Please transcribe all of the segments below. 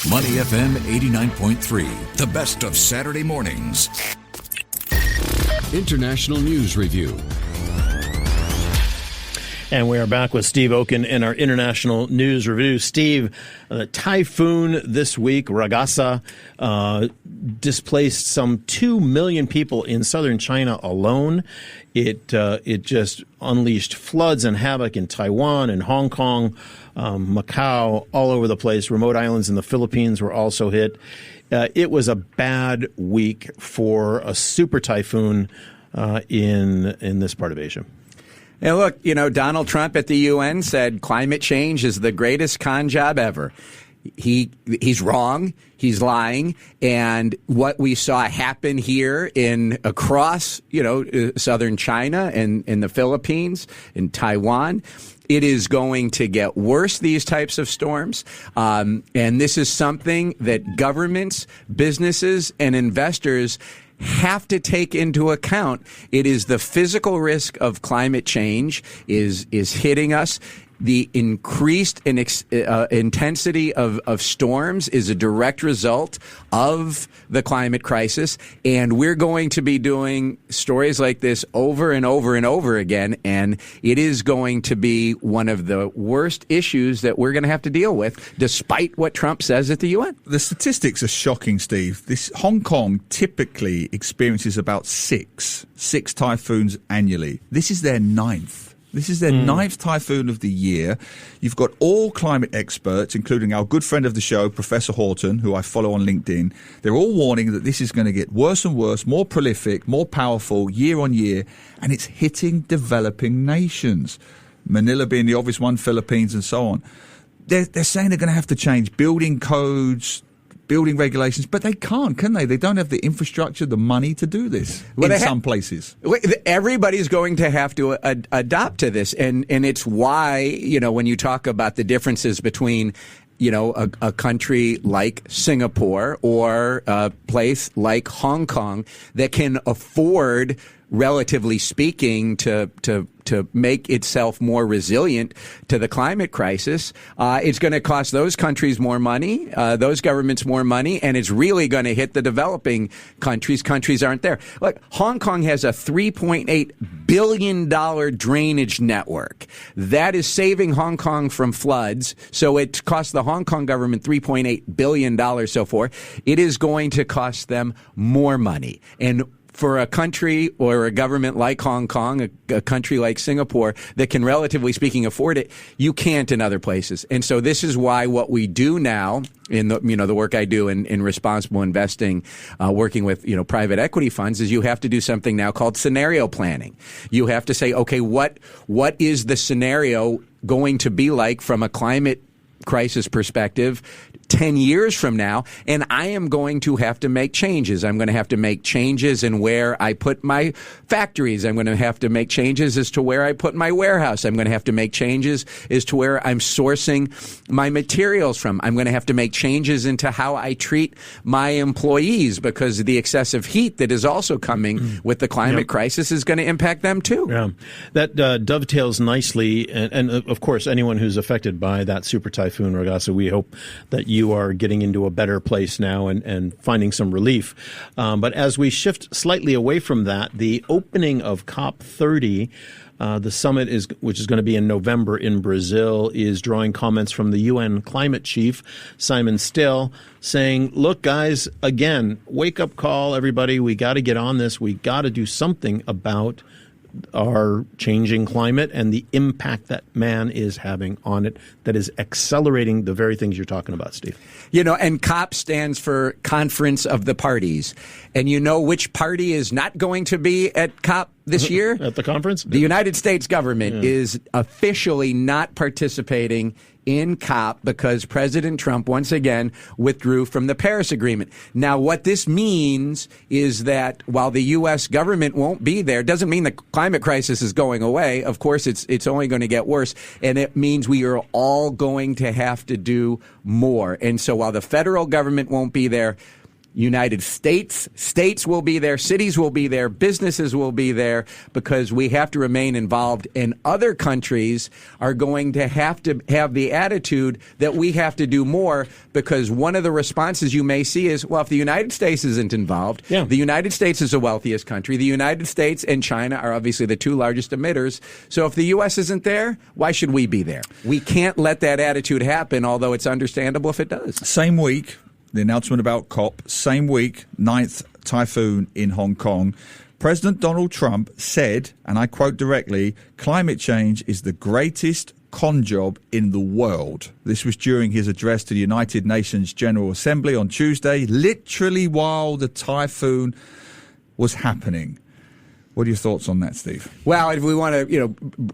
Money FM 89.3, the best of Saturday mornings. International News Review. And we are back with Steve Oken in our International News Review. Steve, the typhoon this week, Ragasa, displaced some 2 million people in southern China alone. It just unleashed floods and havoc in Taiwan and Hong Kong, Macau, all over the place. Remote islands in the Philippines were also hit. It was a bad week for a super typhoon in this part of Asia. And look, Donald Trump at the UN said climate change is the greatest con job ever. He's wrong. He's lying. And what we saw happen here across, southern China and in the Philippines, in Taiwan, it is going to get worse, these types of storms. And this is something that governments, businesses, and investors have to take into account. It is the physical risk of climate change is hitting us. The increased intensity of storms is a direct result of the climate crisis, and we're going to be doing stories like this over and over and over again, and it is going to be one of the worst issues that we're going to have to deal with, despite what Trump says at the UN. The statistics are shocking, Steve. Hong Kong typically experiences about six typhoons annually. This is their ninth. This is their ninth typhoon of the year. You've got all climate experts, including our good friend of the show, Professor Horton, who I follow on LinkedIn. They're all warning that this is going to get worse and worse, more prolific, more powerful year on year, and it's hitting developing nations. Manila being the obvious one, Philippines and so on. They're saying they're going to have to change building codes, building regulations, but they can't, can they? They don't have the infrastructure, the money to do this in some places. Everybody's going to have to adopt to this, and it's why, when you talk about the differences between a country like Singapore or a place like Hong Kong that can afford, relatively speaking, to make itself more resilient to the climate crisis, it's going to cost those countries more money, those governments more money, and it's really going to hit the developing countries. Countries aren't there. Look, Hong Kong has a $3.8 billion drainage network. That is saving Hong Kong from floods. So it costs the Hong Kong government $3.8 billion so far. It is going to cost them more money. And for a country or a government like Hong Kong, a country like Singapore that can, relatively speaking, afford it, you can't in other places. And so this is why what we do now in the work I do in responsible investing, working with private equity funds, is you have to do something now called scenario planning. You have to say, okay, what is the scenario going to be like from a climate crisis perspective 10 years from now, and I am going to have to make changes. I'm going to have to make changes in where I put my factories. I'm going to have to make changes as to where I put my warehouse. I'm going to have to make changes as to where I'm sourcing my materials from. I'm going to have to make changes into how I treat my employees, because the excessive heat that is also coming with the climate crisis is going to impact them too. Yeah, that dovetails nicely. And of course, anyone who's affected by that super typhoon, Ragasa, we hope that you are getting into a better place now and finding some relief. But as we shift slightly away from that, the opening of COP30, the summit, which is going to be in November in Brazil, is drawing comments from the UN climate chief, Simon Still, saying, look, guys, again, wake up call, everybody. We got to get on this. We got to do something about our changing climate and the impact that man is having on it that is accelerating the very things you're talking about, Steve. And COP stands for Conference of the Parties. And which party is not going to be at COP this year? At the conference? The United States government is officially not participating in COP because President Trump once again withdrew from the Paris Agreement. Now, what this means is that while the U.S. government won't be there, doesn't mean the climate crisis is going away. Of course, it's only going to get worse, and it means we are all going to have to do more. And so while the federal government won't be there, United States. States will be there, cities will be there, businesses will be there, because we have to remain involved, and other countries are going to have the attitude that we have to do more, because one of the responses you may see is, well, if the United States isn't involved, the United States is the wealthiest country. The United States and China are obviously the two largest emitters. So if the U.S. isn't there, why should we be there? We can't let that attitude happen, although it's understandable if it does. Same week, the announcement about COP, same week, 9th typhoon in Hong Kong. President Donald Trump said, and I quote directly, climate change is the greatest con job in the world. This was during his address to the United Nations General Assembly on Tuesday, literally while the typhoon was happening. What are your thoughts on that, Steve? Well, if we want to,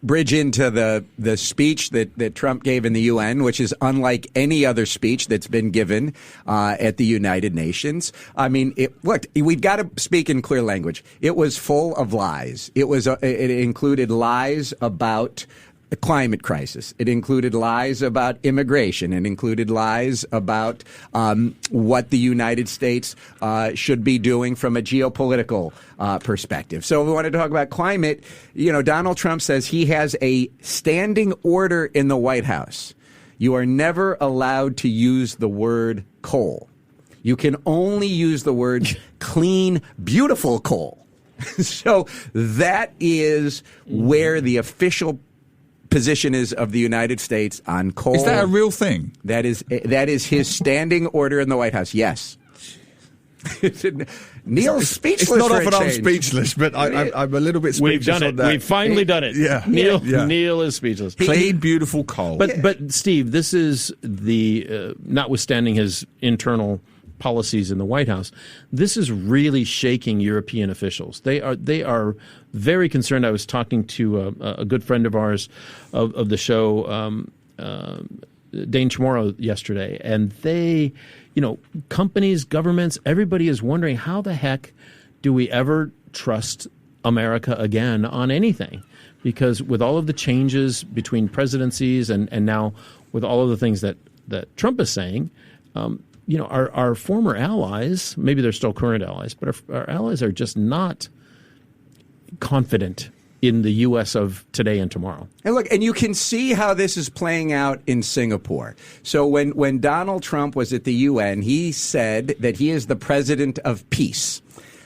bridge into the speech that Trump gave in the UN, which is unlike any other speech that's been given at the United Nations. I mean, look, we've got to speak in clear language. It was full of lies. It included lies about the climate crisis. It included lies about immigration. It included lies about what the United States should be doing from a geopolitical perspective. So if we want to talk about climate, Donald Trump says he has a standing order in the White House. You are never allowed to use the word coal. You can only use the word clean, beautiful coal. So that is where the official position is of the United States on coal. Is that a real thing? That is his standing order in the White House. Yes. Neil's speechless. It's not for often a I'm change. speechless, but I'm a little bit speechless. We've done it. On that. We've finally done it. Yeah. Neil is speechless. Clean, beautiful coal. But Steve, this is the notwithstanding his internal policies in the White House, this is really shaking European officials. They are very concerned. I was talking to a good friend of ours of the show, Dane Chamorro, yesterday, and they, companies, governments, everybody is wondering, how the heck do we ever trust America again on anything? Because with all of the changes between presidencies and now with all of the things that Trump is saying, our former allies, maybe they're still current allies, but our allies are just not confident in the U.S. of today and tomorrow. And look, and you can see how this is playing out in Singapore. So when Donald Trump was at the UN, he said that he is the president of peace.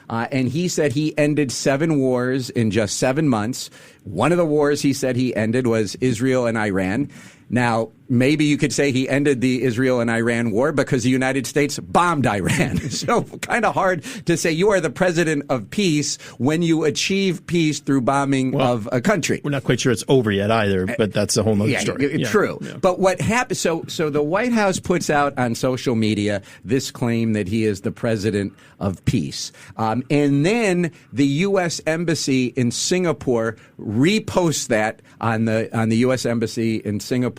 And he said he ended 7 wars in just 7 months. One of the wars he said he ended was Israel and Iran. Now, maybe you could say he ended the Israel and Iran war because the United States bombed Iran. So kind of hard to say you are the president of peace when you achieve peace through bombing of a country. We're not quite sure it's over yet either, but that's a whole other story. True. Yeah. But what happened, so the White House puts out on social media this claim that he is the president of peace. And then the U.S. Embassy in Singapore reposts that on the U.S. Embassy in Singapore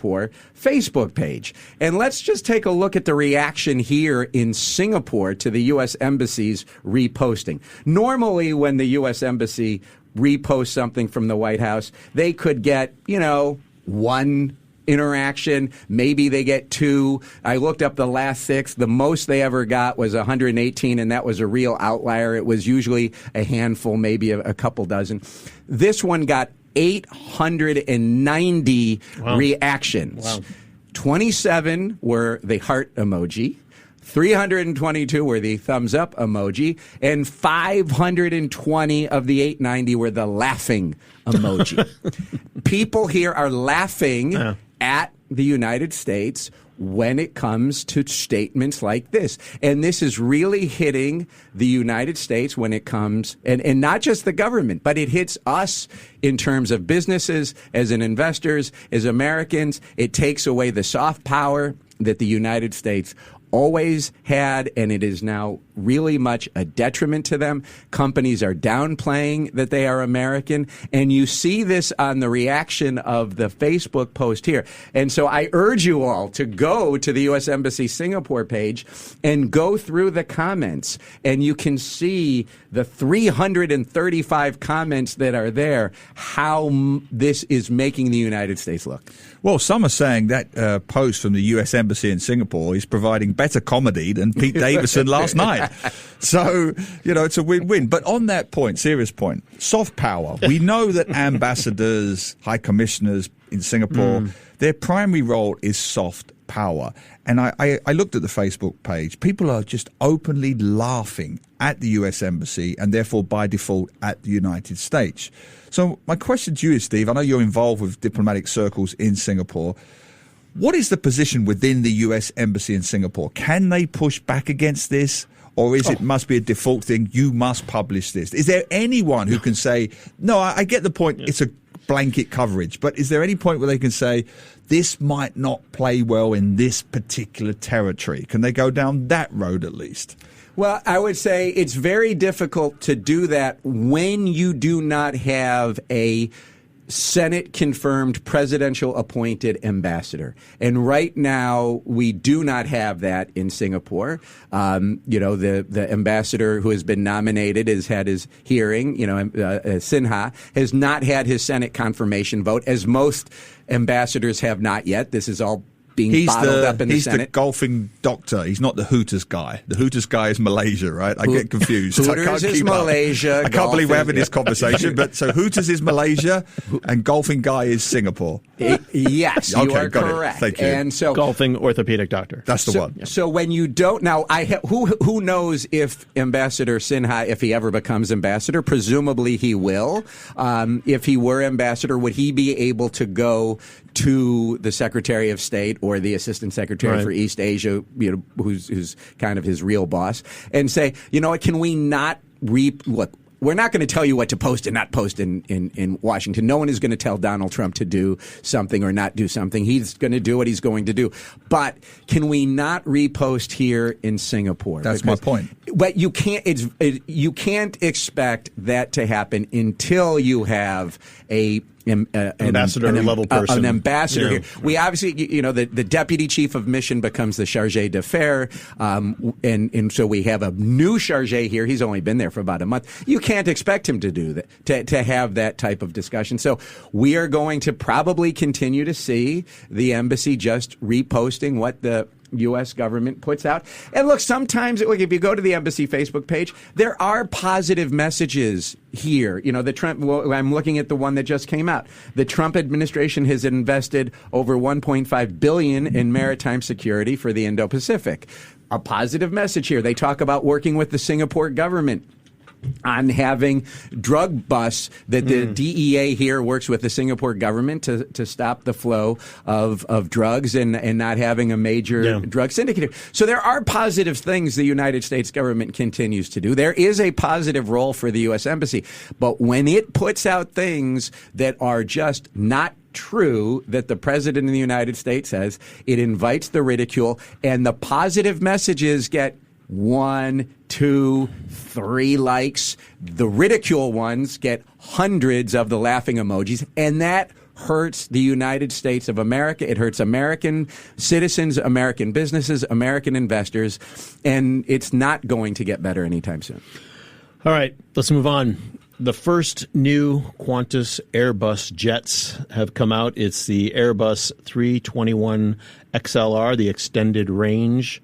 Facebook page. And let's just take a look at the reaction here in Singapore to the U.S. Embassy's reposting. Normally, when the U.S. Embassy reposts something from the White House, they could get, one interaction. Maybe they get 2. I looked up the last 6. The most they ever got was 118, and that was a real outlier. It was usually a handful, maybe a couple dozen. This one got 890 reactions. Wow. 27 were the heart emoji. 322 were the thumbs up emoji, and 520 of the 890 were the laughing emoji. People here are laughing at the United States when it comes to statements like this. And this is really hitting the United States when it comes, and not just the government, but it hits us in terms of businesses, as in investors, as Americans. It takes away the soft power that the United States always had, and it is now really much a detriment to them. Companies are downplaying that they are American, and you see this on the reaction of the Facebook post here. And so I urge you all to go to the U.S. Embassy Singapore page and go through the comments, and you can see the 335 comments that are there, how this is making the United States look. Well, some are saying that post from the U.S. Embassy embassy in Singapore is providing better comedy than Pete Davidson last night. So, it's a win-win. But on that point, serious point, soft power. We know that ambassadors, high commissioners in Singapore, their primary role is soft power. And I looked at the Facebook page. People are just openly laughing at the US Embassy and therefore by default at the United States. So my question to you is, Steve, I know you're involved with diplomatic circles in Singapore. What is the position within the US Embassy in Singapore? Can they push back against this? Or is it must be a default thing? You must publish this. Is there anyone who can say, no, I get the point. It's a blanket coverage. But is there any point where they can say, this might not play well in this particular territory? Can they go down that road at least? Well, I would say it's very difficult to do that when you do not have a Senate-confirmed, presidential-appointed ambassador. And right now, we do not have that in Singapore. The ambassador who has been nominated has had his hearing. Sinha has not had his Senate confirmation vote, as most ambassadors have not yet. This is all being bottled up in the Senate. He's the golfing doctor. He's not the Hooters guy. The Hooters guy is Malaysia, right? I get confused. Hooters is Malaysia. I can't believe we're having this conversation. But so Hooters is Malaysia and golfing guy is Singapore. Yes, you are got correct. It. Thank you. And so golfing orthopedic doctor. That's the one. So when you don't now, who knows if Ambassador Sinha, if he ever becomes ambassador? Presumably he will. If he were ambassador, would he be able to go to the Secretary of State or the Assistant Secretary for East Asia, who's kind of his real boss, and say, what, can we not look, we're not going to tell you what to post and not post in Washington. No one is going to tell Donald Trump to do something or not do something. He's going to do what he's going to do. But can we not repost here in Singapore? That's my point. But you can't. You can't expect that to happen until you have an ambassador level person. An ambassador here. We obviously, the deputy chief of mission becomes the charge d'affaires, and so we have a new charge here. He's only been there for about a month. You can't expect him to do that, to have that type of discussion. So we are going to probably continue to see the embassy just reposting what the U.S. government puts out. And look, sometimes, if you go to the embassy Facebook page, there are positive messages here. The Trump, I'm looking at the one that just came out. The Trump administration has invested over $1.5 billion in maritime security for the Indo-Pacific. A positive message here. They talk about working with the Singapore government on having drug busts, that the DEA here works with the Singapore government to stop the flow of drugs and not having a major drug syndicate. So there are positive things the United States government continues to do. There is a positive role for the U.S. Embassy. But when it puts out things that are just not true, that the president of the United States says, it invites the ridicule, and the positive messages get 1, 2, 3 likes. The ridicule ones get hundreds of the laughing emojis, and that hurts the United States of America. It hurts American citizens, American businesses, American investors, and it's not going to get better anytime soon. All right, let's move on. The first new Qantas Airbus jets have come out. It's the Airbus 321 XLR, the extended range,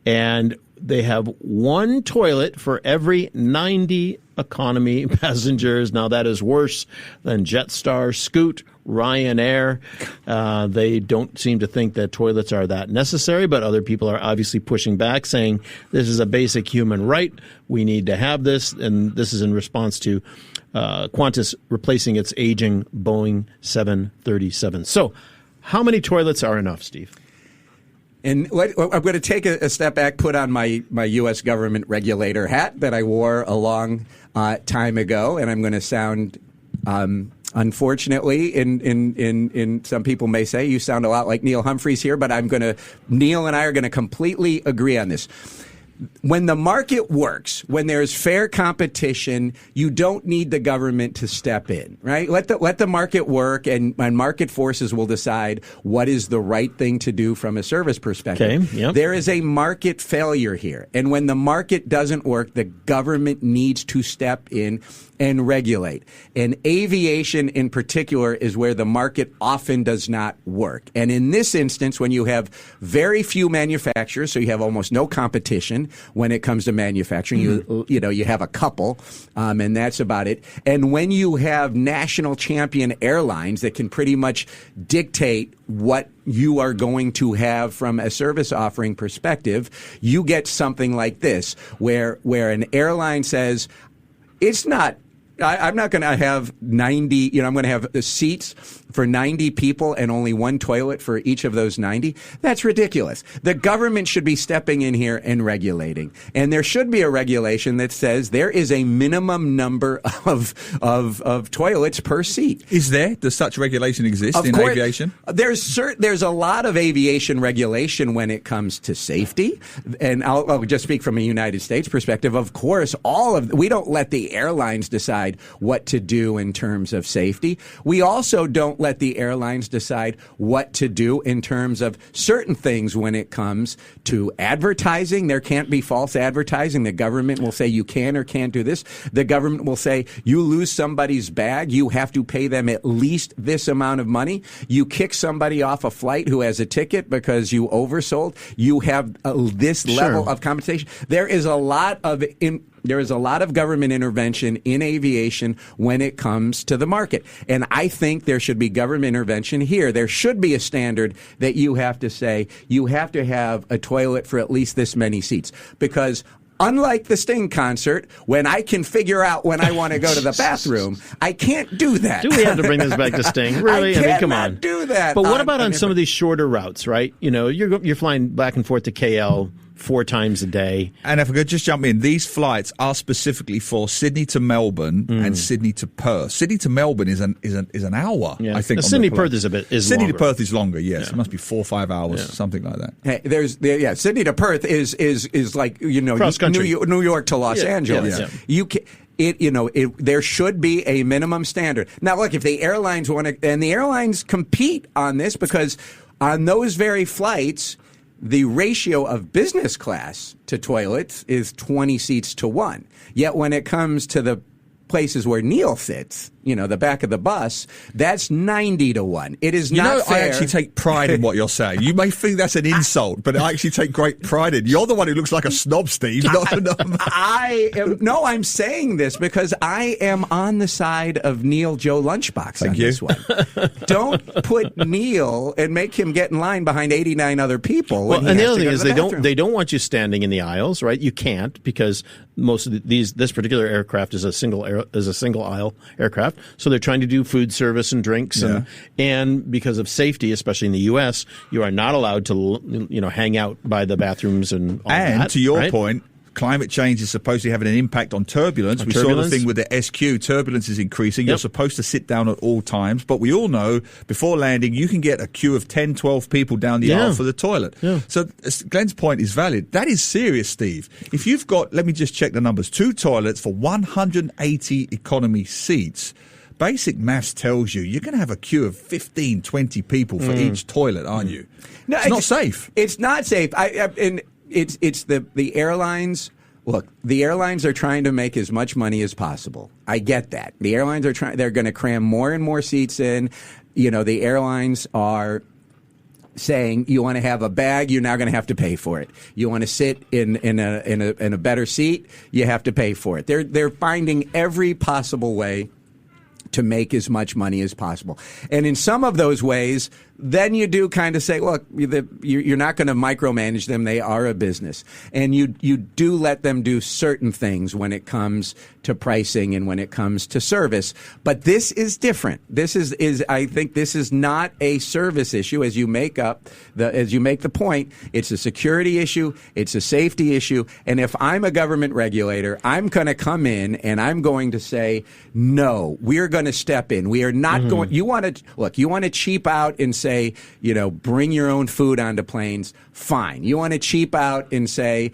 and they have one toilet for every 90 economy passengers. Now, that is worse than Jetstar, Scoot, Ryanair. They don't seem to think that toilets are that necessary, but other people are obviously pushing back, saying this is a basic human right. We need to have this. And this is in response to Qantas replacing its aging Boeing 737. So how many toilets are enough, Steve? And I'm going to take a step back, put on my U.S. government regulator hat that I wore a long time ago, and I'm going to sound, unfortunately, in some people may say, you sound a lot like Neil Humphreys here, but Neil and I are going to completely agree on this. when the market works, when there's fair competition, you don't need the government to step in, right? Let the market work, and market forces will decide what is the right thing to do from a service perspective. Okay, yep. There is a market failure here, and when the market doesn't work, the government needs to step in and regulate. And aviation in particular is where the market often does not work. And in this instance, when you have very few manufacturers, so you have almost no competition when it comes to manufacturing, you have a couple, and that's about it. And when you have national champion airlines that can pretty much dictate what you are going to have from a service offering perspective, you get something like this, where an airline says, I'm not going to have 90, I'm going to have the seats for 90 people and only one toilet for each of those 90. That's ridiculous. The government should be stepping in here and regulating. And there should be a regulation that says there is a minimum number of toilets per seat. Is there? Does such regulation exist in aviation? There's a lot of aviation regulation when it comes to safety. And I'll just speak from a United States perspective. Of course, we don't let the airlines decide what to do in terms of safety. We also don't let the airlines decide what to do in terms of certain things when it comes to advertising. There can't be false advertising. The government will say you can or can't do this. The government will say you lose somebody's bag, you have to pay them at least this amount of money. You kick somebody off a flight who has a ticket because you oversold, you have this level of compensation. There is a lot of government intervention in aviation when it comes to the market. And I think there should be government intervention here. There should be a standard that you have to say you have to have a toilet for at least this many seats. Because unlike the Sting concert, when I can figure out when I want to go to the bathroom, I can't do that. Do we have to bring this back to Sting? Really? I mean, come on. Do that. But what about on some of these shorter routes, right? You're flying back and forth to KL 4 times a day. And if I could just jump in, these flights are specifically for Sydney to Melbourne and Sydney to Perth. Sydney to Melbourne is an hour, I think. Sydney to Perth is Sydney longer. to Perth is longer, yes. It must be 4 or 5 hours, something like that. Hey, Sydney to Perth is like, cross country. New York to Los Angeles. There should be a minimum standard. Now, look, if the airlines want to, and the airlines compete on this, because on those very flights, the ratio of business class to toilets is 20 seats to 1. Yet when it comes to the places where Neil sits, the back of the bus, that's 90 to 1. It is not fair. I actually take pride in what you're saying. You may think that's an insult, but I actually take great pride in. You're the one who looks like a snob, Steve. I'm saying this because I am on the side of Neil Joe Lunchbox on this one. Don't put Neil and make him get in line behind 89 other people. Well, and the other thing is they don't want you standing in the aisles, right? You can't, because most of this particular aircraft is a single aisle aircraft. So they're trying to do food service and drinks, and because of safety, especially in the U.S., you are not allowed to hang out by the bathrooms and all that. And to your point, climate change is supposed to be having an impact on turbulence. We saw the thing with the SQ. Turbulence is increasing. You're supposed to sit down at all times. But we all know before landing, you can get a queue of 10, 12 people down the aisle for the toilet. Yeah. So Glenn's point is valid. That is serious, Steve. If you've got, let me just check the numbers, 2 toilets for 180 economy seats, basic maths tells you you're going to have a queue of 15, 20 people for each toilet, aren't you? No, it's not safe. It's not safe. It's the airlines. Look, the airlines are trying to make as much money as possible. I get that. The airlines are they're going to cram more and more seats in. The airlines are saying you want to have a bag, you're now going to have to pay for it. You want to sit in a better seat, you have to pay for it. They're finding every possible way to make as much money as possible. And in some of those ways, then you do kind of say, look, you're not going to micromanage them. They are a business. And you do let them do certain things when it comes to pricing and when it comes to service. But this is different. This is I think this is not a service issue as you make the point. It's a security issue. It's a safety issue. And if I'm a government regulator, I'm going to come in and I'm going to say, no, we're going to step in. We are not going. You want to cheap out in say, bring your own food onto planes, fine. You want to cheap out and say,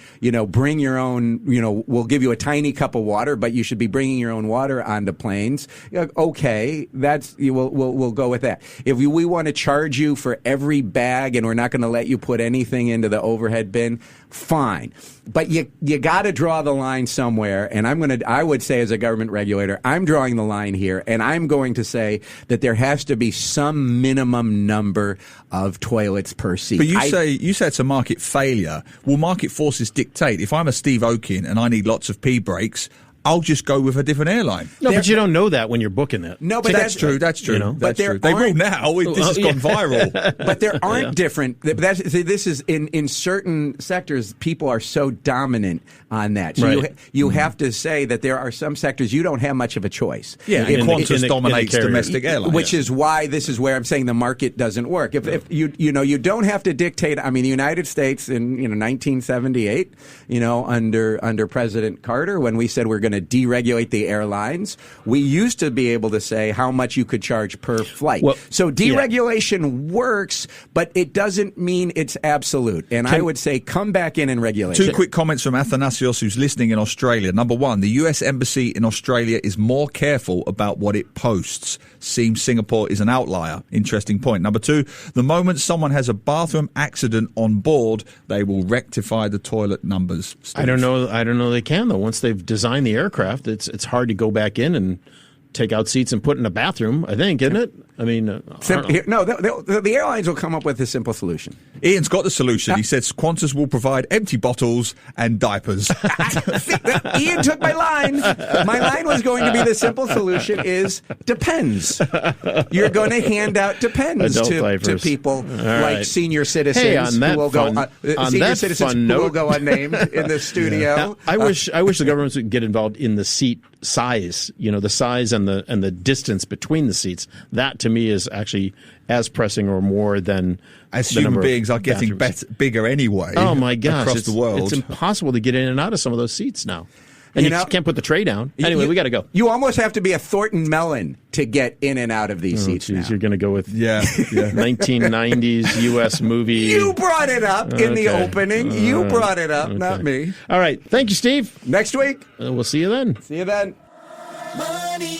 bring your own, we'll give you a tiny cup of water, but you should be bringing your own water onto planes. Okay, we'll go with that. If we want to charge you for every bag and we're not going to let you put anything into the overhead bin, fine. But you got to draw the line somewhere, and I would say as a government regulator, I'm drawing the line here, and I'm going to say that there has to be some minimum number of toilets per seat. But you say it's a market failure. Will market forces dictate? If I'm a Steve Okin and I need lots of pee breaks, I'll just go with a different airline. No, but you don't know that when you're booking it. No, but that's true. That's true. But that's true. They will now. This has gone viral. But there aren't different. This is in certain sectors, people are so dominant on that. So you have to say that there are some sectors you don't have much of a choice. Yeah, Qantas dominates domestic airlines, which is why this is where I'm saying the market doesn't work. If you don't have to dictate. I mean, the United States in 1978, under President Carter, when we said we're going to deregulate the airlines, we used to be able to say how much you could charge per flight. So deregulation works, but it doesn't mean it's absolute. And I would say come back in and regulate. 2 quick comments from Athanasios, who's listening in Australia. Number one, the US Embassy in Australia is more careful about what it posts. Seems Singapore is an outlier. Interesting point. Number two, the moment someone has a bathroom accident on board, they will rectify the toilet numbers. Steve. I don't know they can, though. Once they've designed the aircraft, it's hard to go back in and take out seats and put in a bathroom, I think, isn't it? I mean, the airlines will come up with a simple solution. Ian's got the solution. He says Qantas will provide empty bottles and diapers. Ian took my line. My line was going to be the simple solution is depends. You're going to hand out depends to people like senior citizens who will go unnamed in the studio. Now, I wish the government would get involved in the seat size, the size and the distance between the seats. That to me is actually as pressing or more than as human beings are getting bigger anyway. Oh my gosh, across the world, it's impossible to get in and out of some of those seats now. And you can't put the tray down. Anyway, we got to go. You almost have to be a Thornton Mellon to get in and out of these seats now. You're going to go with 1990s U.S. movie. You brought it up in the opening. You brought it up, not me. All right. Thank you, Steve. Next week. We'll see you then. See you then. Money